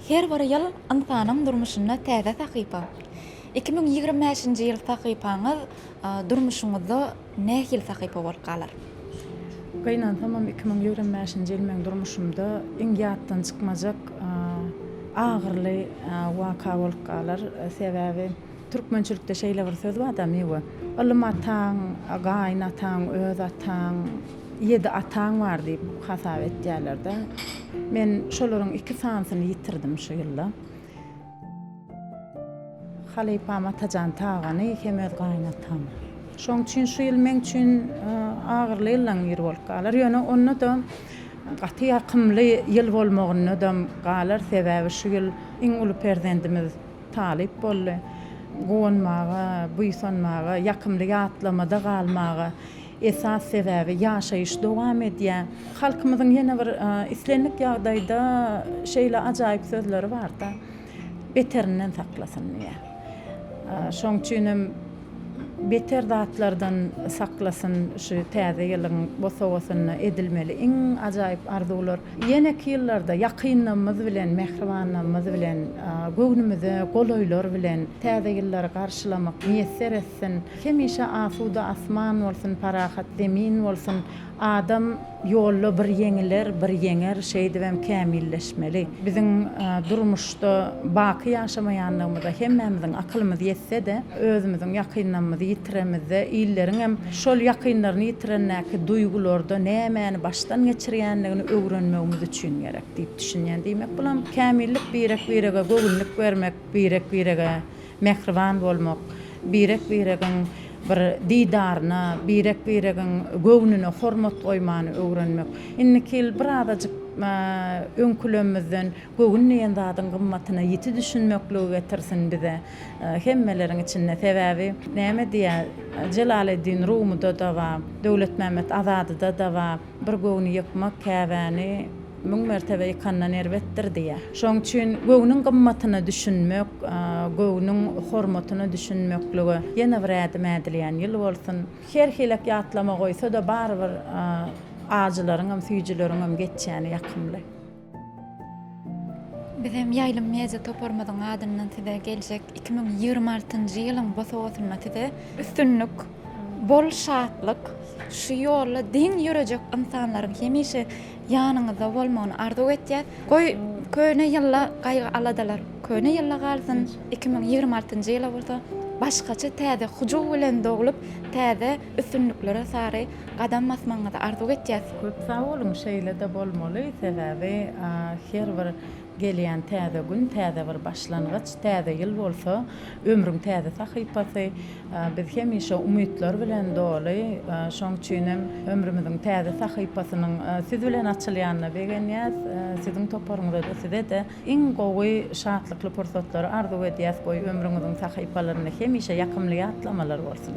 Her bir ýyl insanyň durmuşynda täze sahypa. 2025-nji ýyl sahypaňyz durmuşyňyzda nähil sahypa bolup galar? Gaynan tamam 2025-nji ýyl men durmuşymda iň ýatdan çykmajak agyrly waka bolup galar. Sebäbi türkmençilikde şeýle bir söz bar da meňe. Ollum ataň, gaýnataň, öz ataň, 7 ataň bar diýip hasap etýärler-de. Men şolaryň 2 sanyny ýitirdim şu ýylda. Halypam Atajan tagany hem öz gaýnatam. Şoň üçin şu ýyl men üçin agyrly ýyllaň ýeri bolup galar. Ýöne onu da gaty ýakymly ýyl bolmagyny da galar. Sebäbi şu ýyl iň uly perzendimiz talip boldy. Goňmaga, buýsanmaga, ýakymly ýatlamada galmaga esas sebäbi ýaşaýyş dowam edýär. Halkymyzyň ýene bir islenlik ýagdaýda şeýle ajaýyp sözleri bar da beterinden saklasyn diýär. Şoň üçin beter zatlardan saklasyn şu täze ýylyň bosawasyny edilmeli. Iň ajaýyp arzular ýeneki ýyllarda ýakynlymyz bilen, mehribanlymyz bilen, göwnümize golaýlar bilen täze ýyllary garşylamak müýesser etsin. Hemişe asuda asman bolsun, parahat zemin bolsun. Adam ýolly bir ýeňiler, bir ýeňer şeýdibem kämilleşmeli. Biziň durmuşda baky ýaşamaýanlygymyza hemmemiziň akylymyz ýetse-de, özümiziň ýakynlygymyzy ýitiremizde, ýylleriň hem şol ýakynlaryny ýitirenläki duýgularda nämäni başdan geçirýänligini öwrenmegimiz üçin gerek diýip düşünýän diýmek bolam. Kämillik birek-birege göwnlük bermek, birek-birege mehriban bolmak, birek-biregiň bir didarna, birek-biregiň göwnüne hormat goýmany öwrenmek. Inniki bir azajyk öňkülemizden göwn diýen zadyň gymmatyna ýiti düşünmekligi getirsin bize. Hemmeleriň içinde sebäbi näme diýär? Celaleddin Rumyda da bar, Döwletmehmet Azadyda da bar. Bir gowny ýykmak käbäni müň mertebe ýykandan erbetdir diýär. Şoň üçin göwnüň gymmatyny düşünmek, göwnüň hormatyny düşünmekligi ýene bir ädim ädilýän ýyl bolsun. Her hilek ýatlama goýsa da barbyr ajylaryň hem süýjüleriň hem geçýäni ýakymly. Bizim ýaýlym meje toparmadyň adyndan size geljek 2026-njy ýylyň bosawasyna size üstünlük, bol şatlyk, şu ýolda diň ýörejek insanlaryň hemişe ýanyňyzda bolmagyny arzu etýär. Köne ýylla gaýgy aladalar. Köne ýylla galsyn 2026-njy ýyla bolsa başgaça täze hujuw bilen dogulup täze üstünliklere sary gadam basmagyny arzu etýär. Köp sag bolun şeýle de bolmaly. Sebäbi her bir gelýän täze gün, täze bir başlangyç, täze ýyl bolsa, ömrüň täze sahypasy. Biz hemişe umytlar bilen doly. Şoň üçin ömrümiziň täze sahypasynyň siz bilen açylýanyna begenýäs. Siziň toparyňyzda size de iň gowy şatlykly pursatlary arzu edýäs, goý ömrüňiziň sahypalaryny hemişe ýakymly ýatlamalar bolsun.